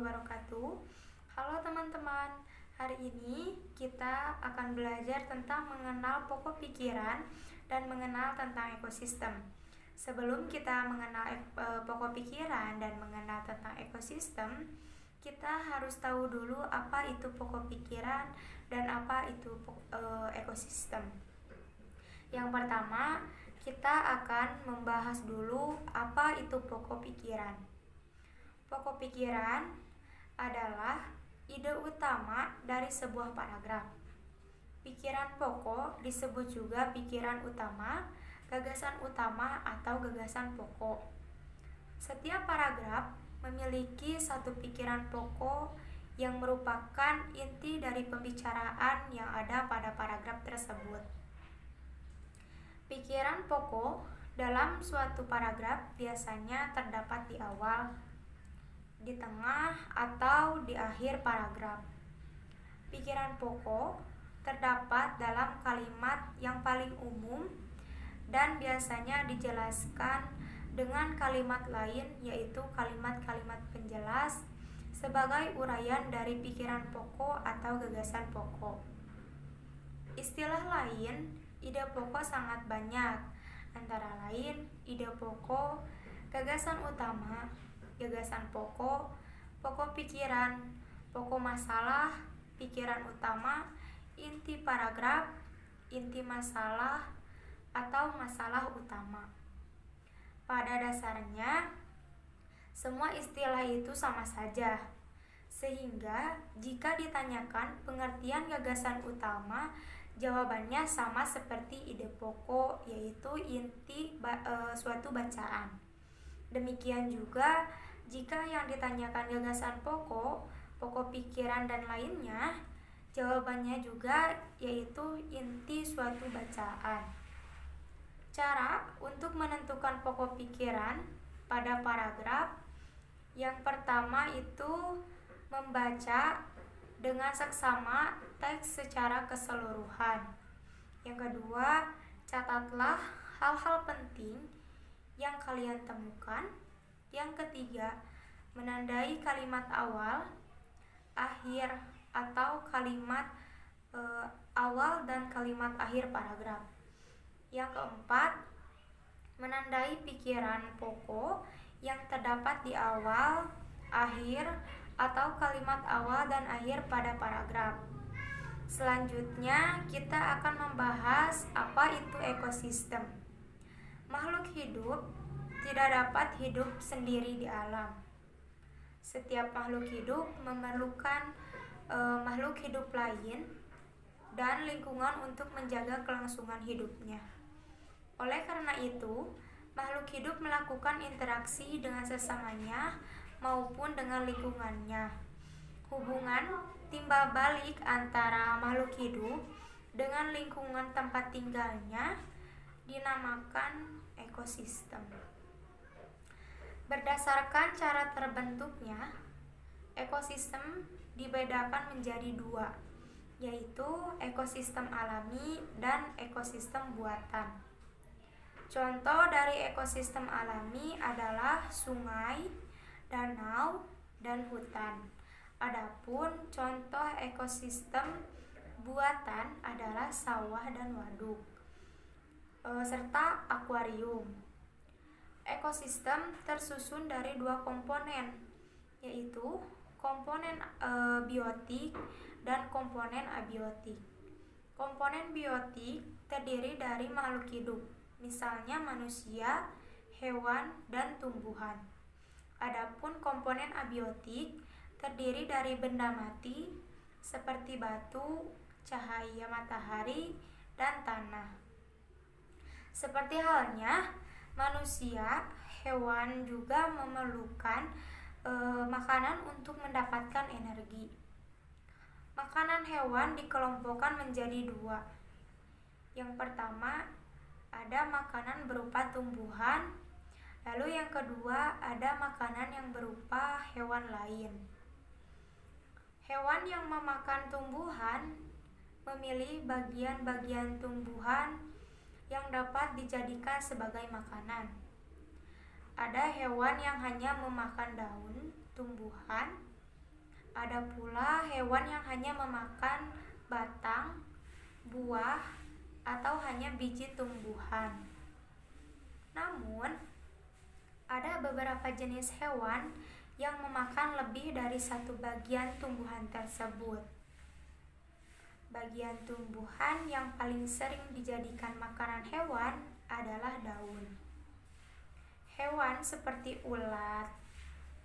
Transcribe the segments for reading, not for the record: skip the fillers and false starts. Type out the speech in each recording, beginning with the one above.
wabarakatuh. Halo teman-teman, hari ini kita akan belajar tentang mengenal pokok pikiran dan mengenal tentang ekosistem. Sebelum kita mengenal pokok pikiran dan mengenal tentang ekosistem, kita harus tahu dulu apa itu pokok pikiran dan apa itu ekosistem. Yang pertama, kita akan membahas dulu apa itu pokok pikiran. Pokok pikiran adalah ide utama dari sebuah paragraf. Pikiran pokok disebut juga pikiran utama, gagasan utama, atau gagasan pokok. Setiap paragraf memiliki satu pikiran pokok yang merupakan inti dari pembicaraan yang ada pada paragraf tersebut. Pikiran pokok dalam suatu paragraf biasanya terdapat di awal, di tengah, atau di akhir paragraf. Pikiran pokok terdapat dalam kalimat yang paling umum dan biasanya dijelaskan dengan kalimat lain, yaitu kalimat-kalimat penjelas sebagai uraian dari pikiran pokok atau gagasan pokok. Istilah lain, ide pokok sangat banyak, antara lain ide pokok, gagasan utama, gagasan pokok, pokok pikiran, pokok masalah, pikiran utama, inti paragraf, inti masalah, atau masalah utama. Pada dasarnya, semua istilah itu sama saja, sehingga jika ditanyakan pengertian gagasan utama, jawabannya sama seperti ide pokok, yaitu inti suatu bacaan. Demikian juga jika yang ditanyakan gagasan pokok, pokok pikiran, dan lainnya, jawabannya juga yaitu inti suatu bacaan. Cara untuk menentukan pokok pikiran pada paragraf, yang pertama itu membaca dengan seksama teks secara keseluruhan. Yang kedua, catatlah hal-hal penting yang kalian temukan. Yang ketiga, menandai kalimat awal, akhir, atau kalimat awal dan kalimat akhir paragraf. Yang keempat, menandai pikiran pokok yang terdapat di awal, akhir, atau kalimat awal dan akhir pada paragraf. Selanjutnya, kita akan membahas apa itu ekosistem. Makhluk hidup tidak dapat hidup sendiri di alam. Setiap makhluk hidup memerlukan makhluk hidup lain dan lingkungan untuk menjaga kelangsungan hidupnya. Oleh karena itu, makhluk hidup melakukan interaksi dengan sesamanya maupun dengan lingkungannya. Hubungan timbal balik antara makhluk hidup dengan lingkungan tempat tinggalnya dinamakan ekosistem. Berdasarkan cara terbentuknya, ekosistem dibedakan menjadi dua, yaitu ekosistem alami dan ekosistem buatan. Contoh dari ekosistem alami adalah sungai, danau, dan hutan. Adapun contoh ekosistem buatan adalah sawah dan waduk, serta akuarium. Ekosistem tersusun dari dua komponen, yaitu komponen biotik dan komponen abiotik. Komponen biotik terdiri dari makhluk hidup, misalnya manusia, hewan, dan tumbuhan. Adapun komponen abiotik terdiri dari benda mati seperti batu, cahaya matahari, dan tanah. Seperti halnya manusia, hewan juga memerlukan makanan untuk mendapatkan energi. Makanan hewan dikelompokkan menjadi dua. Yang pertama, ada makanan berupa tumbuhan, lalu yang kedua ada makanan yang berupa hewan lain. Hewan yang memakan tumbuhan memilih bagian-bagian tumbuhan yang dapat dijadikan sebagai makanan. Ada hewan yang hanya memakan daun tumbuhan, Ada pula hewan yang hanya memakan batang, buah, atau hanya biji tumbuhan. Namun, ada beberapa jenis hewan yang memakan lebih dari satu bagian tumbuhan tersebut. Bagian tumbuhan yang paling sering dijadikan makanan hewan adalah daun. Hewan seperti ulat,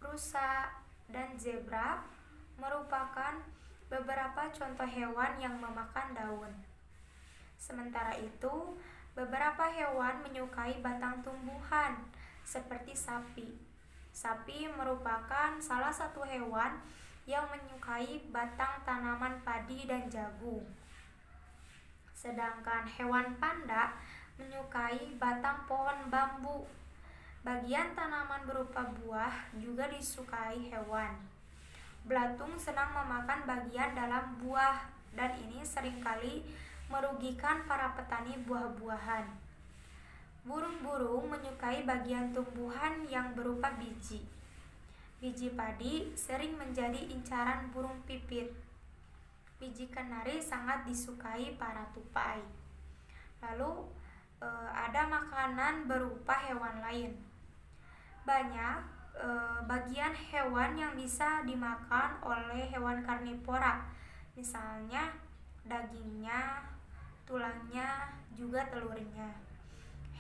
rusa, dan zebra merupakan beberapa contoh hewan yang memakan daun. Sementara itu, beberapa hewan menyukai batang tumbuhan, seperti sapi. Sapi merupakan salah satu hewan yang menyukai batang tanaman padi dan jagung. Sedangkan hewan panda menyukai batang pohon bambu. Bagian tanaman berupa buah juga disukai hewan. Belatung senang memakan bagian dalam buah, dan ini seringkali merugikan para petani buah-buahan. Burung-burung menyukai bagian tumbuhan yang berupa biji. Biji padi sering menjadi incaran burung pipit. Biji kenari sangat disukai para tupai. Lalu ada makanan berupa hewan lain. Banyak bagian hewan yang bisa dimakan oleh hewan karnivora, misalnya dagingnya, tulangnya, juga telurnya.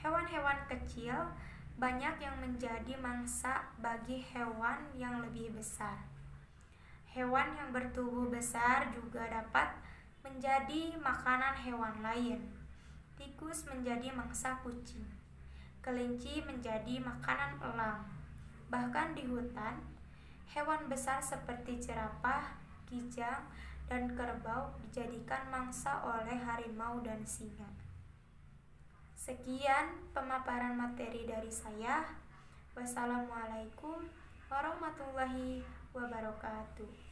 Hewan-hewan kecil banyak yang menjadi mangsa bagi hewan yang lebih besar. Hewan yang bertubuh besar juga dapat menjadi makanan hewan lain. Tikus menjadi mangsa kucing. Kelinci menjadi makanan elang. Bahkan di hutan, hewan besar seperti jerapah, kijang, dan kerbau dijadikan mangsa oleh harimau dan singa. Sekian pemaparan materi dari saya. Wassalamualaikum warahmatullahi wabarakatuh.